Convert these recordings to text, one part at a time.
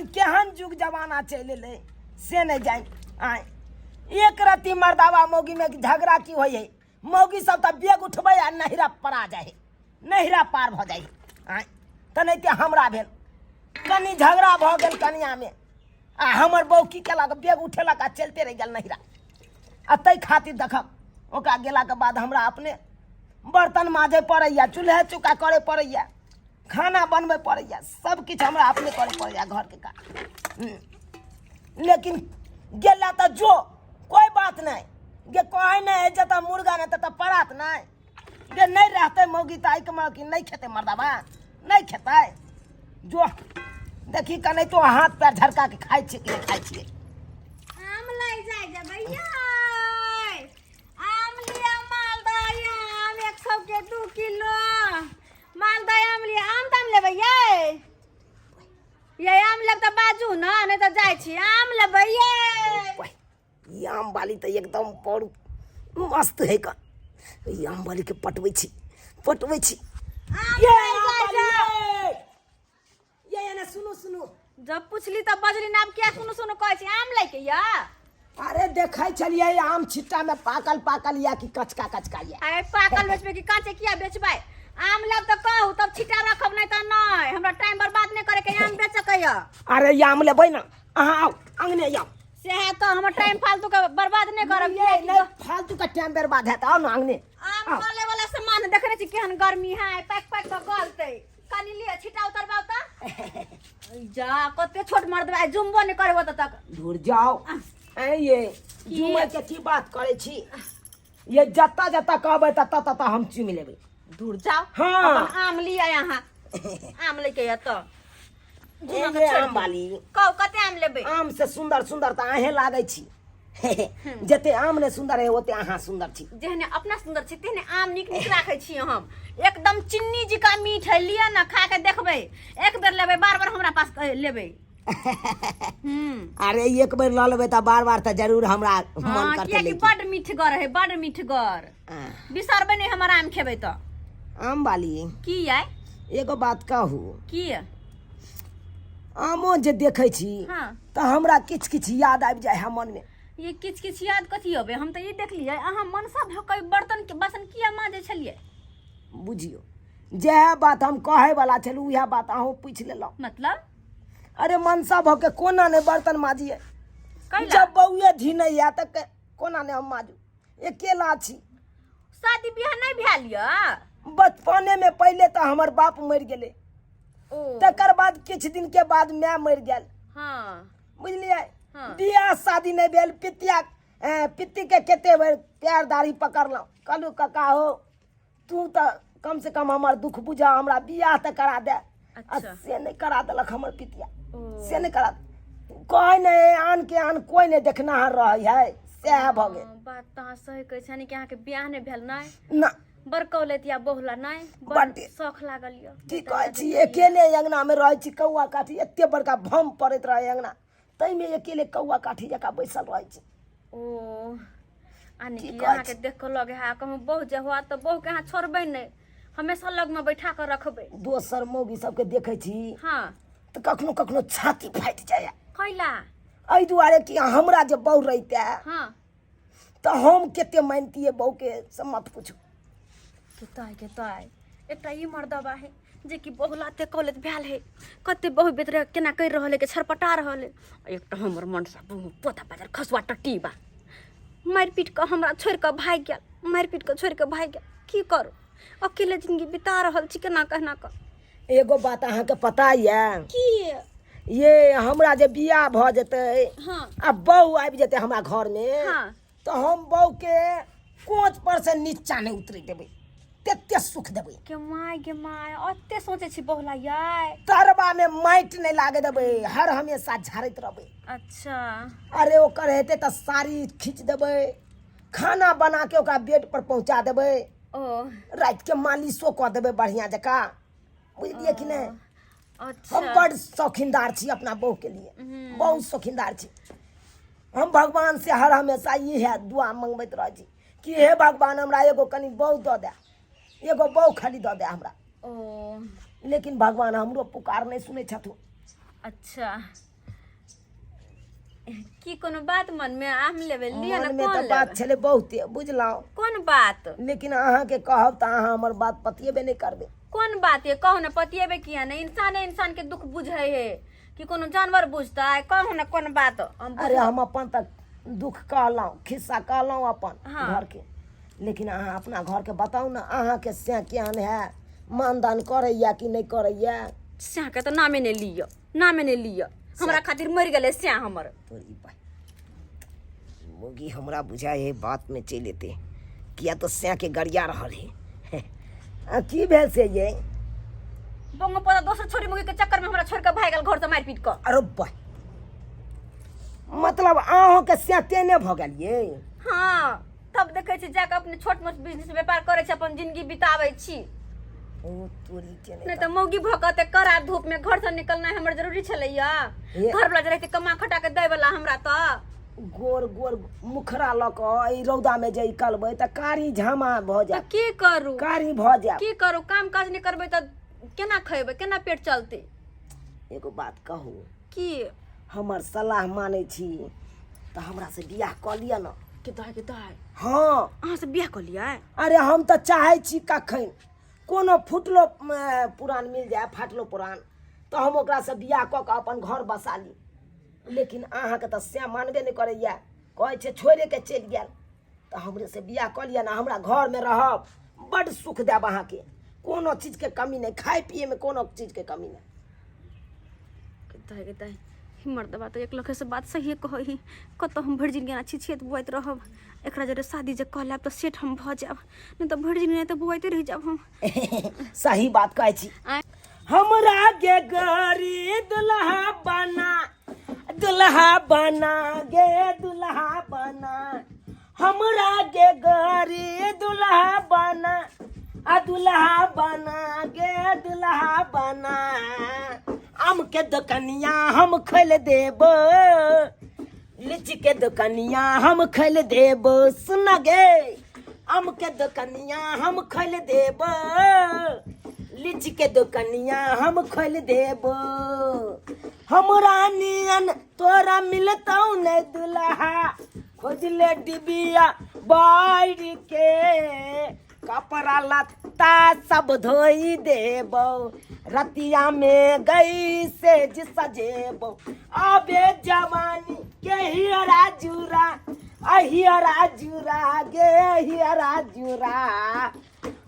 केहन जुग जमाना चल ले से नहीं जाए आए एक रत्ती मर्दावा मौगी में झगड़ा की हो मौगी सब तो बेग उठबे आ नहिरा परा जाए नहिरा पार भ जाए आए तो नहीं हमरा भेल कनी झगड़ा भ गेल कनिया में आ हमर बहू की केलक बेग उठेलक आ चलते रह गेल नहिरा आ तै खातिर देखब ओकरा गेला के बाद हमरा अपने बर्तन माजे पड़ैया चूल्हे चौका करे पड़ैया खाना बनबे पड़ैया सब किछ हमरा अपने करे पड़ैया घर के काम लेकिन गेला तो जो कोई बात नहीं गे कहे नहीं जता मुर्गा नहीं तता परात नहीं गे नहीं रहते मौगी तो आइक कि नहीं खेते मर्दाबा नहीं खेते जो देखी का नहीं तो हाथ पैर झरका के खाई छे कि खाई छे आम लै जाय जे भैया आम लिया मालदह आम 100 के 2 किलो मालदह आम लिया आम दाम लेबै ये आम लेब त बाजू ना नहीं तो जाय छी आम लेबै ये आम वाली तो एकदम बड़ मस्त है का ये आम वाली के पटबै छी ये आम वाली ये ना सुनो सुनो जब पूछली तब बजली ना अब क्या सुनो सुनो कहै छी आम लै के या अरे देखै छलिए आम छिट्टा में पाकल या कि कचका या अरे पाकल बेचबे कि कांचे किया बेचबै आम लेब त कहू तब छिटा रखब नहीं त नहीं हमरा टाइम बर्बाद नहीं करे के आम बेचके या अरे ये आम लेबै ना अहाँ आओ अंगने आओ से है तो हमर टाइम फालतू के बर्बाद नहीं करब ये नहीं फालतू का टाइम बर्बाद है आओ ना अंगने आम गले वाला सामान देखने छी केहन गर्मी है पैक के गलते कनी लिए छिटा उतरबाउ त जा कते छोट मर्दबा जुम्बो नहीं करबो त तक दूर जाओ ए ये जुमे के की बात करे छी ये जत्ता जत्ता कहबै तत्ता हम चुम लेबै दूर जाओ हाँ। अपन आम लिया यहाँ आम लेके या तो ये आम वाली कहू कते आम लेबै आम से सुंदर सुंदर तो अहे लागे छी जते आम ने सुंदर है ओते अहाँ सुंदर छी जेहने अपना सुंदर छी तेहने आम निक राखै छी हम एकदम चिन्नी जी का मीठ है लिया ना खा के देखबै एक बेर लेबै बार बार हमरा पास लेबै अरे एक बेर ल लेबै त बार बार त जरूर हमरा मन करते कि बड़ मीठगर है बड़ मीठगर बिसरबै नहीं हमर आम खेबै त आम वाली की है एगो बात कहू की आमो जे देखै छी हाँ त हमरा किछ किछ याद आबि जाय है मन में ये किछ किछ याद कथी होबे हम त ये देखलियै अहाँ मनसा भकै बर्तन के बासन किया माजे छलियै बुझियो जे बात हम कहे वाला छलू यह बात अहूँ पूछ लेलौ मतलब अरे मनसा भऽ के कोना ने बर्तन माजिए कैला जब बउए धी नहीं या त कोना ने हम माजू अकेला छी शादी बियाह नहीं भेल य बचपने में पहले तो हमर बाप मर गेले ओ तकर बाद किछ दिन के बाद मैं मर गेल हां बुझलिए हाँ। बियाह शादी नहीं भेल पित्ती के केते बेर प्यार दाढ़ी पकड़लौ कहलू कका हो तू तो कम से कम हमर दुख बुझा हमरा बियाह त करा दे अच्छा से नहीं करा देलक हमर पितिया ओ से नहीं करा कोई नहीं आन के आन कोई नहीं देखना रही है सह भ गेल बात त अहाँ सही कहै छनी कि अहाँ के बियाह नहीं भेल नहीं ना बड़ कौलतिया बहुला नहीं बड़ बड्डे। शौक लागल य की कहै छी अकेले अंगना में रहे छी कौआ काठी एते बड़का भम पड़ैत रहे अंगना तई में अकेले कौआ काठी जका बैसल रहे छी ओ आने की की कहै अहाँ के देख के लगे है कहूं बहु जे हुआ तो बहु के अहाँ छोड़बै नहीं हमेशा लग में बैठा कर रखबै दोसर मौगी सबके देखै छी हां त कखनो कखनो छाती फाटि जाय कैला एहि दुआरे कि हमरा जे बहू रहिते हां त हम केते मानतिए बहू के से मत पूछू केताय एकटा ई मर्दबा है जे कि बहुलाते कॉलेज भेल है कते बहु बेतरे केना कर रहले के छरपटा रहले एकटा हमर मनसा बहु पोता बाजार खसवा टट्टी बा मार पीट के हमरा छोड़ के भाग गेल मार पीट के छोड़ के भाग गेल की करू अकेले जिंदगी बिता रहल छी केना कहना क एगो बात अहाँ के पता ये की ये हमरा जे बियाह भ जेतै हां आ बहू आबि जेतै हमरा घर में हां तो हम बहू के कोच पर से नीचा नहीं उतरे देबै तेते सुख देबै के माय ओते सोचे छी बहुला याय तरबा में माटि नहीं लागे देबै हर हमेशा झाड़ैत रहबै अच्छा अरे ओकर हेतै त साड़ी खींच देबै खाना बना के ओकरा बेड पर पहुंचा देबै ओ रात के मालिशो क देबै बढ़िया जका बुझलिए कि नहीं अच्छा हम बड़ शौकीनदार छी अपना बहू के लिए बहुत शौकीनदार छी हम भगवान से हर हमेशा ये दुआ मंगबैत रह छी कि हे भगवान हमरा एगो कनी बहू दऽ दे एगो बहू खाली दऽ दे हमरा ओ लेकिन भगवान हमरो पुकार नहीं सुनै छथुन अच्छा की कोनो बात मन में आम लेबे लिया ना मन में कौन तो बात लेबे छले बहुते बुझलौ, कौन बात लेकिन अहाँ के कहब त अहाँ हमर बात पतिएबे नहीं करबे। कौन बात है कहो ना पतिएबे किया ना इंसान के दुख बुझे है कि कोनो जानवर बुझता है कहो ना कौन बात हम अरे हम अपन तक दुख कहलौं, खिस्सा कहलौं अपन हाँ। घर के, लेकिन अहाँ अपना घर के बताऊ ना, अहाँ के से केहन है, मानदान करैया कि नहीं करैया। स्याह के तो नामे ने लियो, नामे ने लियो, हमरा खातिर मर गेले स्याह हमर। तोरी भाई मोगी हमरा बुझाए है बात में चल लेते, किया तो से के गरिया रहल है। की भेल से ये बंगो पता दोसर छोरी मुगी के चक्कर में हमरा छोड़ के भाग गेल घर से मार पीट क। अरे भाई मतलब अहों के से तेने भ गेल ये। हां तब देखे छी जाके अपने छोट मोट बिजनेस व्यापार करे छी, अपन जिंदगी बितावे छी। ओ तोरी के नहीं तो मौगी भकते करा धूप में घर से निकलना हमर जरूरी छलैया, घर वाला रहते कमा खटा के दे वाला हमरा तो गोर गोर मुखरा लक ई रौदा में जे निकलबै त कारी झामा भ तो जाए, की करू कारी भ जाए। की करू, काम काज नहीं करबे तो केना खैबे, केना पेट चलते। एगो बात कहू, की हमर सलाह मानै छी त हमरा से बियाह क लिया न। किताय हाँ अहाँ से बियाह कर लिया। अरे हम तो चाहे छी कखन कोनो फुटलो पुरान मिल जाए, फाटलो पुरान, तो हम ओकरा से बियाह क के अपन घर बसा ली। लेकिन अहाँ के तो से मानबे नहीं करैया, कहै छै छोड़े के चलि गेल। तो हमरे से बियाह क लिया ना, हमरा घर में रहब, बड़ सुख देब अहाँ के, कोनो चीज के कमी नहीं, खाए पिए में कोनो चीज के कमी नहीं। किताय हिम्मत दबा तो एक लखे से बात सही कही, कत हम भरि जिंदगी अच्छी छेत बुआत रहब, एकरा जरे शादी जे कहलाब तो सेठ हम भ जाब, नहीं तो भरि जिंदगी तो बुआते रह जाब हम। सही बात कहै छी। हमरा के गरी दुल्हा बना, दुल्हा बना गे दुल्हा बना, हमरा के गरी दुल्हा बना, आ दुल्हा बना गे दुल्हा बना। आम के दुकनिया हम खोल देब, लीची के दुकनिया हम खोल देब, सुन गे आम के दुकनिया हम खोल देब, लीची के दुकनिया हम खोल देब। हमरा नियन तोरा मिलतौ ने दुल्हा, खोज ले डिबिया बाढ़ के, कपड़ा लत्ता सब धोई देबो, रतिया में गई से सजेबो। अबे जवानी के हियरा जुरा, हियरा जुरा गे हियरा जुरा।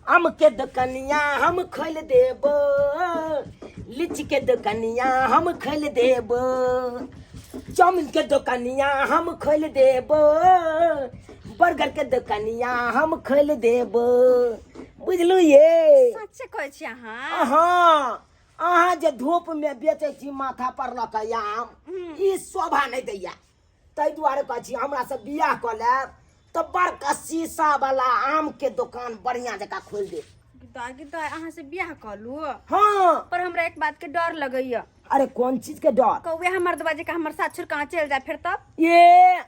आम के दुकनिया हम खोल देबो, लीची के दुकनिया हम खोल देबो, चाउमीन के दुकनिया हम खोल देबो, बर्गर के दुकनिया हम खोल देबो। बुझलू ये सच्चे कहै छी अहाँ। हाँ अहाँ जे धूप में बेचे छी माथा पर लक आम, ई शोभा नहीं दैया, ताहि दुआरे कहै छी हमरा से बियाह क लेब तो बड़का शीशा वाला आम के दुकान बढ़िया जगह खोल दे। किताय अहाँ से बियाह कर लू, हाँ पर हमरा एक बात के डर लगैया। अरे कौन चीज के डर? कौवे हमर दबाजे का हमर साथ छोड़ कहाँ चल जाए फिर तब? ये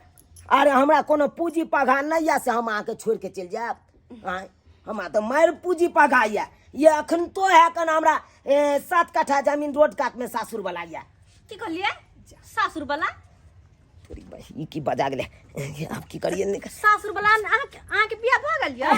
अरे हमरा कोनो पूंजी पघा नहीं है से हम आके छोड़ के चल जाए। हमरा तो मार पूंजी पघा ये अखन तो है कन हमरा 7 कट्ठा जमीन रोड काट में सासुर वाला या। की कहलिए सासुर वाला? तोरी भाई की बजा गेले, अब की करिए नहीं। सासुर वाला अहाँ के बियाह भ गेल या?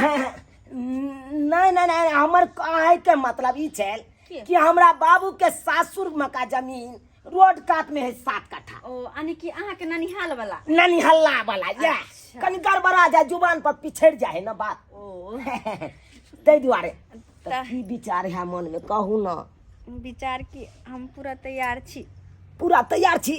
नहीं नहीं नहीं हमर कहे के मतलब ई छल कि हमरा बाबू के सासुर में का जमीन रोड काट में है 7 कट्ठा। ओ यानी कि अहाँ के ननिहाल वाला? ननिहल्ला वाला या कनी गड़बड़ा जाए, जुबान पर पिछड़ जाए ना बात। ओ ताहि दुआरे की विचार है मन में कहू ना। विचार की हम पूरा तैयार छी। पूरा तैयार छी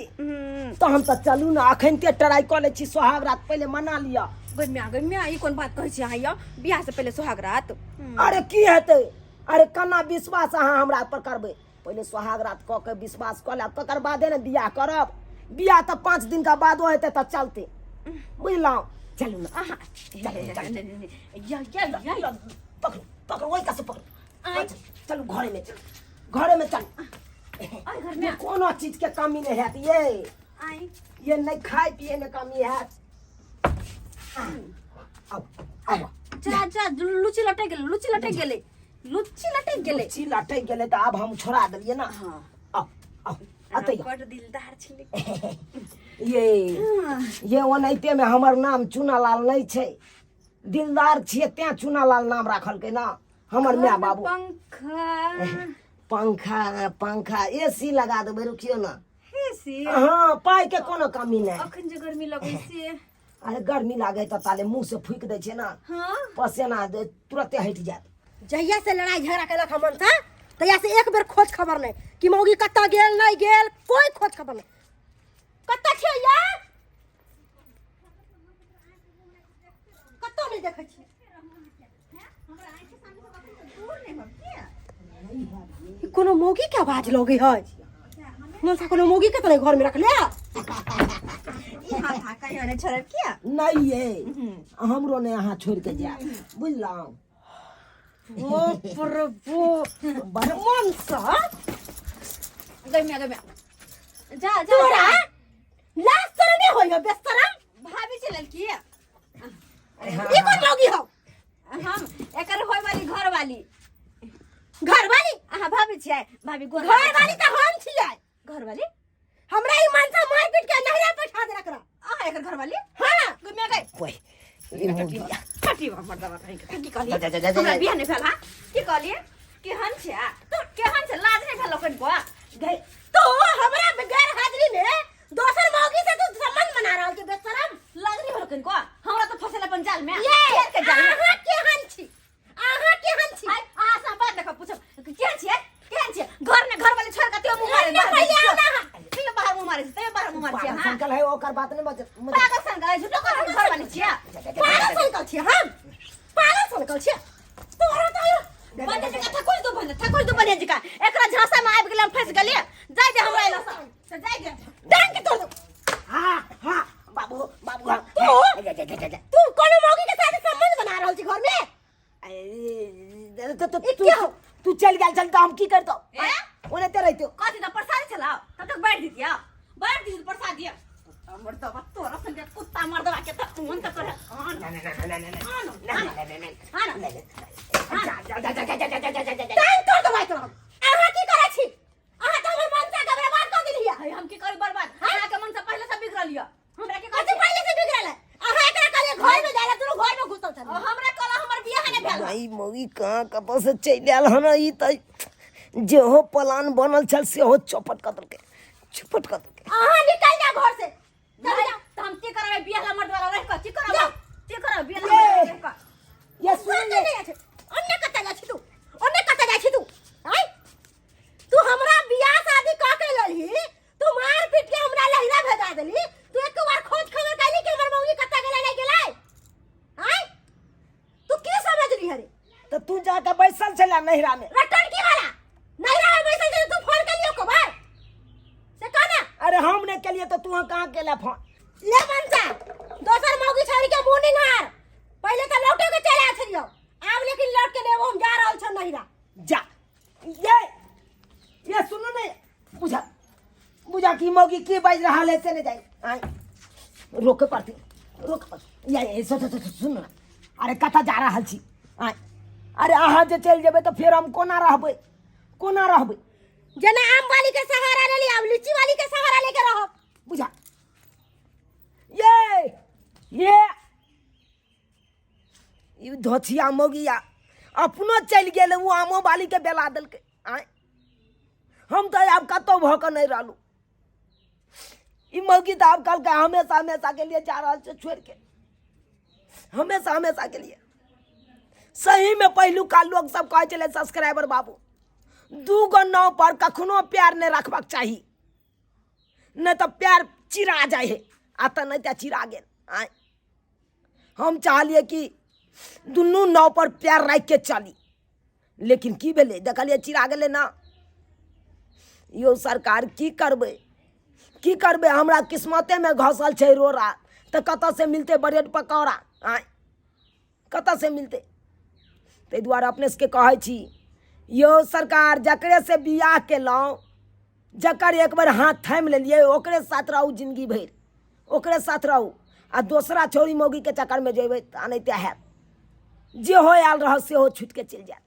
तो हम तो चलू ना, अखन ते ट्राई कर ले छी, सोहाग रात पहले मना लिया। गम्या ई कोन बात कहै छी अहाँ या? बियाह से पहले सोहाग रात? अरे की हेतै, अरे कना विश्वास अहाँ हमरा पर करबै, पहले सोहाग रात क के विश्वास क लेब तकर बादे ने बियाह करब। बियाह तो 5 दिन का बाद हेतै तो चलते, बुझलौ? चलू ना अहाँ या पकड़ो पकड़ो वही कैसे पकड़ो, चलो घरे में, चलो घरे में चल। घर में कोनो चीज के कमी नहीं है ये, आई ये नहीं खाए पिए में कमी है। अब जा जा लुची लटक गेले, लुची लटक गेले, लुची लटक गेले, लुची लटक गेले तो अब हम छोड़ा देलिए ना। हाँ अब अतै बड़ दिलदार छिले ये ओनाहिते में हमर नाम चुनालाल नहीं छै, दिलदार छियै तें चुनालाल नाम राखल के ना हमर माय बाबू। पंखा पंखा पंखा एसी लगा देबै, रुकियो ना। एसी हाँ पाई के कोनो कमी नहीं। अखन जे गर्मी लगै से अरे गर्मी लागे तो ताले मुंह से फूक दे छै ना, हां पसीना तुरंते हट जात। जहिया से लड़ाई झगड़ा केलक हमन था तहिया से एक बेर खोज खबर नहीं कि मौगी कत्ता गेल नहीं गेल, कोई खोज खबर नहीं। कत्ता छै या कत्तो नहीं देखै छी। कोनो मौगी के आवाज लगे है, मनसा कोनो मौगी के तले घर में रख ले। हां हां कहियो ने छोड़ब किया नहीं ये हमरो ने यहाँ छोड़ के जा, बुझलौ। ओ प्रभु मनसा गमिया जा जा तोरा लाज तोरा नहीं होइबे बेशरम। भाभी चलल की ई कोन मौगी हो? हम एकर होय वाली घर वाली घरवाली भाभी छियै, भाभी गोर घरवाली त हम छियै। घर वाली हमरा ई मनसा मार पीट के नहरा पे छा दे रखरा। एकर घर वाली हां गमिया गई ओए ई मुर्गी छठी बार मर्दवा कहीं की कहली जा, जा, जा, जा, हमरा जा। बियाह नहीं भेल हां की कहली केहन छै तो केहन छै, लाज नहीं भेल ओकन को गई तो हमरा बगैर हाजिरी में दोसर मौगी से तू संबंध बना रहल के बेशरम। लाज नहीं भेल ओकन को, हमरा तो फसेल अपन जाल में ये फेर के जाल में आहा केहन छी, आहा केहन छी। हाय आ सब बात देखो पूछब केहन छै घर में घर वाली छोड़ के त्यो मुंह मारे नहीं, पहले आओ ना। त्यो बाहर मुंह मारे त्यो बाहर मुंह मारे हां संकल है ओकर बात नहीं मत पागल संग झूठो कर घर वाली छियै, पागल संकल छी हम, पागल संकल छी। तोरा तो बंदे से ठकुर दो बने जिका एकरा झांसा में आबि गेल हम फंस गेलिए। जाय दे हमरा एला से जाय दे डांग के तोड़ दो। हाँ हाँ बाबू बाबू हाँ। तू कोनो मौगी के साथ संबंध बना रहल छी घर में। तू चल गया चल तो हम की कर दो ए? ओने ते रहतो कथि त प्रसाद चलाओ तब तक बैठ दीजिए बैठ दीजिए प्रसाद दिया हमर दवा तोरा संगे कुत्ता मार दवा के त मन त तोरा डांग तोड़ दो भाई तोरा। आहा की करे छी, आहा त हमर मनसा के बर्बाद कर देलिया। हम की करी बर्बाद हमरा के मन से पहले से बिगड़ल लिया हमरा के कथि पहले से बिगड़ल है। आहा एकरा कहले घर में जाला तू घर में घुसल छ। हमरा कला हमर बियाह ने भेल भाई मौगी कहाँ कतौ से चल आयल हन ई त जेहो प्लान बनल छल सेहो चौपट कर देलकै चौपट कर देलकै। आहा निकल जा घर से। चल जा त हम की करबै बियाह ला मर्द वाला रह के की करब बियाह ला रह के ये सुन सुन नहीं আছে अन्य कता जा छी तू, अन्य कता जा छी तू। आई तू हमरा बियाह शादी क के लही, तू मार पीट के हमरा लहरा भेजा देली। तू एक बार खोज खबर कैली कि हमर मौगी कता गेलै नहीं गेलै। आई तू की समझ रही है रे? तो तू जाके बैसल छला नहिरा में। रटन की वाला नैरा में बैसल जे तू फोन कर लियो को बार से कहना। अरे हम ने के लिए तो तू कहाँ केला फोन। ले मनसा दोसर मौगी छोड़ के मुंह निहार। पहले तो लौटे के चले आ छलियो, आब लेकिन लौट के लेबो हम जा रहल छ नहिरा। जा ये सुनो ने बुझा बुझा की मौगी की बाज रहा है से नहीं जाए। आई रोके पड़ती रोक पड़ती ये सुन ना। अरे कथा जा रहा छी। आई अरे अहाँ जे चल जेबे तो फिर हम कोना रहबै जना आम वाली के सहारा ले ली, अब लीची वाली के सहारा लेके रहो। बुझा ये ई धोथिया मौगिया अपनो चल गेल वो आमो बाली के बेला देलकै। आय हम तो आब कतौ भ के नहीं रहलू। ई मौगी तो आब कल का हमेशा के लिए जा रहा है छोड़ के, हमेशा के लिए। सही में पहलू का लोग सब कहे चले सब्सक्राइबर बाबू 2 गो नाव पर कखनो प्यार नहीं रखबाक चाहिए, नहीं तो प्यार चिरा जाए है। आता नहीं तो चिरा गेल। आय हम चाहलिए कि दुनू नाव पर प्यार रख के चली, लेकिन की भेले देखलिए चिरा गेले ना। यो सरकार की करबे हमरा किस्मते में घसल छै रोरा, तो कत से मिलते ब्रेड पकौड़ा। आय कत से मिलते। ताहि दुआरे अपने सबके कहै छी यो सरकार जकरे से बियाह केलहुँ, जकर एक बार हाथ थामि लेलिए ओकरे साथ रहू जिंदगी भर, ओकरे साथ रहू। आ दोसरा छोरी मौगी के चक्कर में जेबै तऽ अनैते हैत। जे हो आयल रह सेहो छूट के चलि जायत।